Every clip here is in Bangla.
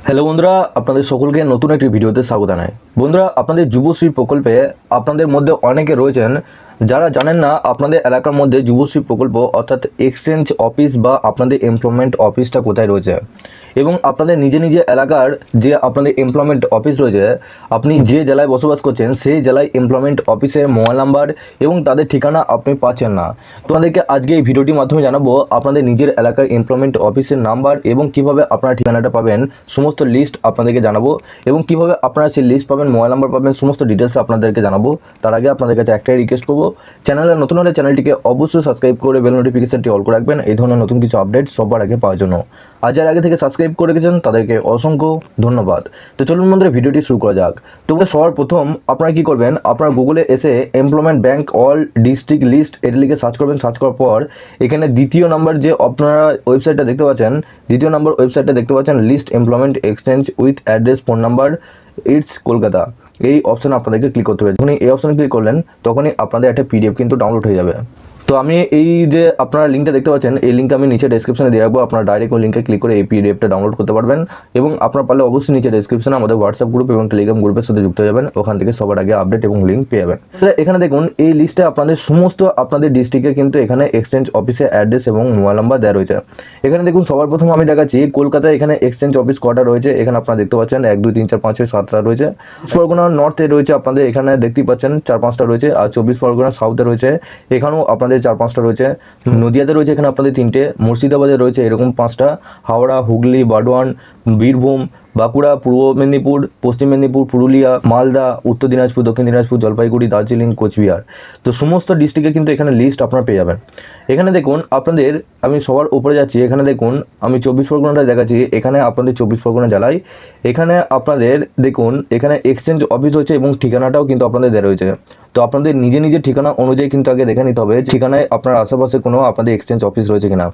হ্যালো বন্ধুরা, আপনাদের সকলকে নতুন একটি ভিডিওতে স্বাগত জানাই। বন্ধুরা, আপনাদের যুবশ্রী প্রকল্পে আপনাদের মধ্যে অনেকে রয়েছেন যারা জানেন না আপনাদের এলাকার মধ্যে যুবশ্রী প্রকল্প অর্থাৎ এক্সচেঞ্জ অফিস বা আপনাদের এমপ্লয়মেন্ট অফিসটা কোথায় রয়েছে এবং আপনাদের নিজে নিজে এলাকার যে আপনাদের এমপ্লয়মেন্ট অফিস রয়েছে, আপনি যে জেলায় বসবাস করছেন সেই জেলায় এমপ্লয়মেন্ট অফিসের মোবাইল নাম্বার এবং তাদের ঠিকানা আপনি পাচ্ছেন না। তোমাদেরকে আজকে এই ভিডিওটির মাধ্যমে জানাবো আপনাদের নিজের এলাকার এমপ্লয়মেন্ট অফিসের নাম্বার এবং কিভাবে আপনারা ঠিকানাটা পাবেন, সমস্ত লিস্ট আপনাদেরকে জানাবো এবং কিভাবে আপনারা সেই লিস্ট পাবেন, মোবাইল নাম্বার পাবেন, সমস্ত ডিটেলস আপনাদেরকে জানাবো। তার আগে আপনাদের কাছে একটাই রিকোয়েস্ট করবো, চ্যানেলে নতুন হলে চ্যানেলটিকে অবশ্যই সাবস্ক্রাইব করে বেল নোটিফিকেশনটি অল করে রাখবেন এই ধরনের নতুন কিছু আপডেট সবার আগে পাওয়ার জন্য। আর যারা আগে থেকে সাবস্ক্রাইব করে রেখেছেন তাদেরকে অসংখ্য ধন্যবাদ। তো চলুন বন্ধুরা, ভিডিওটি শুরু করা যাক। তোমরা সবার প্রথম আপনারা কি করবেন, আপনারা গুগলে এসে employment bank all district list এটা লিখে সার্চ করবেন। সার্চ করার পর এখানে দ্বিতীয় নাম্বার যে আপনারা ওয়েবসাইটটা দেখতে পাচ্ছেন, দ্বিতীয় নাম্বার ওয়েবসাইটটা দেখতে পাচ্ছেন list employment exchange with address phone number it's Kolkata. এই অপশানে আপনাদেরকে ক্লিক করতে হবে। যখনই এই অপশানে ক্লিক করলেন তখনই আপনাদের একটা পিডিএফ কিন্তু ডাউনলোড হয়ে যাবে। তো আমি এই যে আপনারা লিঙ্কটা দেখতে পাচ্ছেন, এই লিঙ্ক আমি নিচে ডেসক্রিপশনে দিয়ে রাখবো। আপনারা ডাইরেক্ট ওই লিঙ্কে ক্লিক করে এই পিডিএফটা ডাউনলোড করতে পারবেন এবং আপনারা পারলে অবশ্যই নিচে ডেসক্রিপশনে আমাদের হোয়াটসঅ্যাপ গ্রুপ এবং টেলিগ্রাম গ্রুপের সাথে যুক্ত হয়ে যাবেন। ওখান থেকে সবার আগে আপডেট এবং লিঙ্ক পেয়ে যাবেন। এখানে দেখুন এই লিস্টে আপনাদের সমস্ত আপনাদের ডিস্ট্রিক্টের কিন্তু এখানে এক্সচেঞ্জ অফিসে অ্যাড্রেস এবং মোবাইল নাম্বার দেওয়া রয়েছে। এখানে দেখুন সবার প্রথম আমি দেখাচ্ছি কলকাতায় এখানে এক্সচেঞ্জ অফিস কটা রয়েছে। এখানে আপনারা দেখতে পাচ্ছেন 1 2 3 4 5 6 7টা রয়েছে। পরগনা নর্থে রয়েছে আপনাদের এখানে দেখতেই পাচ্ছেন 4-5টা রয়েছে। আর 24 পরগনা সাউথে রয়েছে, এখানেও আপনাদের 4-5টা রয়েছে। নদিয়াতে রয়েছে এখানে আপনাদের 3টে, মুর্শিদাবাদে রয়েছে এরকম 5টা, হাওড়া, হুগলি, বারওয়ান, বীরভূম, বাঁকুড়া, পূর্ব মেদিনীপুর, পশ্চিম মেদিনীপুর, পুরুলিয়া, মালদা, উত্তর দিনাজপুর, দক্ষিণ দিনাজপুর, জলপাইগুড়ি, দার্জিলিং, কোচবিহার। তো সমস্ত ডিস্ট্রিক্টের কিন্তু এখানে লিস্ট আপনারা পেয়ে যাবেন। এখানে দেখুন আপনাদের, আমি সবার উপরে যাচ্ছি, এখানে দেখুন আমি 24 পরগনাটা দেখাচ্ছি। এখানে আপনাদের 24 পরগনা জেলায় এখানে আপনাদের দেখুন এখানে এক্সচেঞ্জ অফিস হচ্ছে এবং ঠিকানাটাও কিন্তু আপনাদের দেওয়া রয়েছে। তো আপনাদের নিজে নিজের ঠিকানা অনুযায়ী কিন্তু আগে দেখে নিতে হবে ঠিকানায় আপনার আশেপাশে কোনো আপনাদের এক্সচেঞ্জ অফিস রয়েছে কিনা।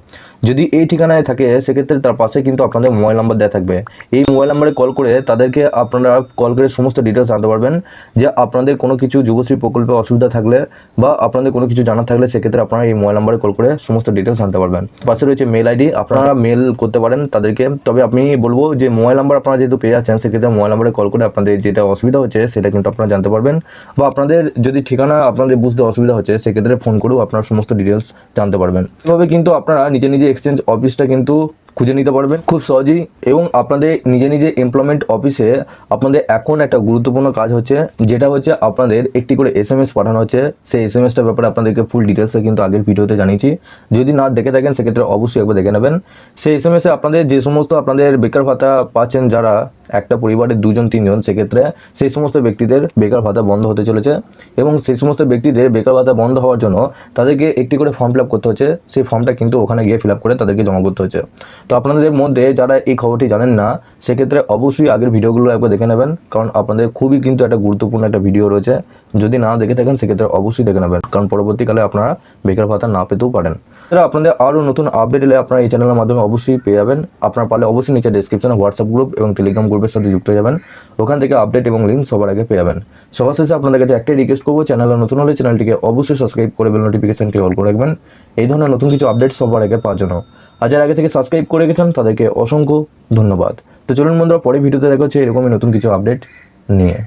যদি এই ঠিকানায় থাকে সেক্ষেত্রে তার পাশে কিন্তু আপনাদের মোবাইল নাম্বার দেওয়া থাকবে। এই মোবাইল নাম্বারে কল করে তাদেরকে আপনারা কল করে সমস্ত ডিটেলস জানতে পারবেন যে আপনাদের কোনো কিছু যুবশ্রী প্রকল্পে অসুবিধা থাকলে বা আপনাদের কোনো কিছু জানা থাকলে সেক্ষেত্রে আপনারা এই মোবাইল নাম্বারে কল করে সমস্ত ডিটেলস জানতে পারবেন। পাশে রয়েছে মেল আইডি, আপনারা মেল করতে পারেন তাদেরকে। তবে আমি বলবো যে মোবাইল নাম্বার আপনারা যেহেতু পেয়ে যাচ্ছেন সেক্ষেত্রে মোবাইল নাম্বারে কল করে আপনাদের যেটা অসুবিধা হচ্ছে সেটা কিন্তু আপনারা জানতে পারবেন। বা আপনাদের যদি ঠিকানা আপনাদের বুঝতে অসুবিধা হচ্ছে সেক্ষেত্রে ফোন করেও আপনারা সমস্ত ডিটেলস জানতে পারবেন। এভাবে কিন্তু আপনারা নিজে নিজে এক্সচেঞ্জ অফিসটা কিন্তু খুঁজে নিতে পারবেন খুব সহজেই। এবং আপনাদের নিজে নিজে এমপ্লয়মেন্ট অফিসে আপনাদের এখন একটা গুরুত্বপূর্ণ কাজ হচ্ছে, যেটা হচ্ছে আপনাদের একটি করে SMS পাঠানো হচ্ছে। সেই SMSটার ব্যাপারে আপনাদেরকে ফুল ডিটেলসে কিন্তু আগের ভিডিওতে জানিয়েছি। যদি না দেখে থাকেন সেক্ষেত্রে অবশ্যই একবার দেখে নেবেন। সেই SMSে আপনাদের যে সমস্ত আপনাদের বেকার ভাতা পাচ্ছেন, যারা একটা পরিবারের 2-3 জন, সেক্ষেত্রে সেই সমস্ত ব্যক্তিদের বেকার ভাতা বন্ধ হতে চলেছে এবং সেই সমস্ত ব্যক্তিদের বেকার ভাতা বন্ধ হওয়ার জন্য তাদেরকে একটি করে ফর্ম ফিল আপ করতে হচ্ছে। সেই ফর্মটা কিন্তু ওখানে গিয়ে ফিল আপ করে তাদেরকে জমা করতে হচ্ছে। তো আপনাদের মধ্যে যারা এই খবরটি জানেন না সেক্ষেত্রে অবশ্যই আগের ভিডিওগুলো একবার দেখে নেবেন, কারণ আপনাদের খুবই কিন্তু একটা গুরুত্বপূর্ণ একটা ভিডিও রয়েছে। যদি না দেখে থাকেন সেক্ষেত্রে অবশ্যই দেখে নেবেন, কারণ পরবর্তীকালে আপনারা বেকার ভাতা না পেতেও পারেন। আপনাদের আরও নতুন আপডেট এলে আপনারা এই চ্যানেলের মাধ্যমে অবশ্যই পেয়ে যাবেন। আপনারা পারলে অবশ্যই নিচে ডেসক্রিপশনে হোয়াটসঅ্যাপ গ্রুপ এবং টেলিগ্রাম গ্রুপের সাথে যুক্ত হয়ে যাবেন। ওখান থেকে আপডেট এবং লিঙ্ক সবার আগে পেয়ে যাবেন। সবার শেষে আপনাদের কাছে একটাই রিকোয়েস্ট করবো, চ্যানেলে নতুন হলে চ্যানেলটিকে অবশ্যই সাবস্ক্রাইব করে বেল নোটিফিকেশনটি অল করে রাখবেন এই ধরনের নতুন কিছু আপডেট সবার আগে পাওয়ার জন্য। আর যারা আগে থেকে সাবস্ক্রাইব করে রেখেছেন তাদেরকে অসংখ্য ধন্যবাদ। তো চলুন বন্ধুরা, পরে ভিডিওতে দেখা হচ্ছে এরকমই নতুন কিছু আপডেট নিয়ে।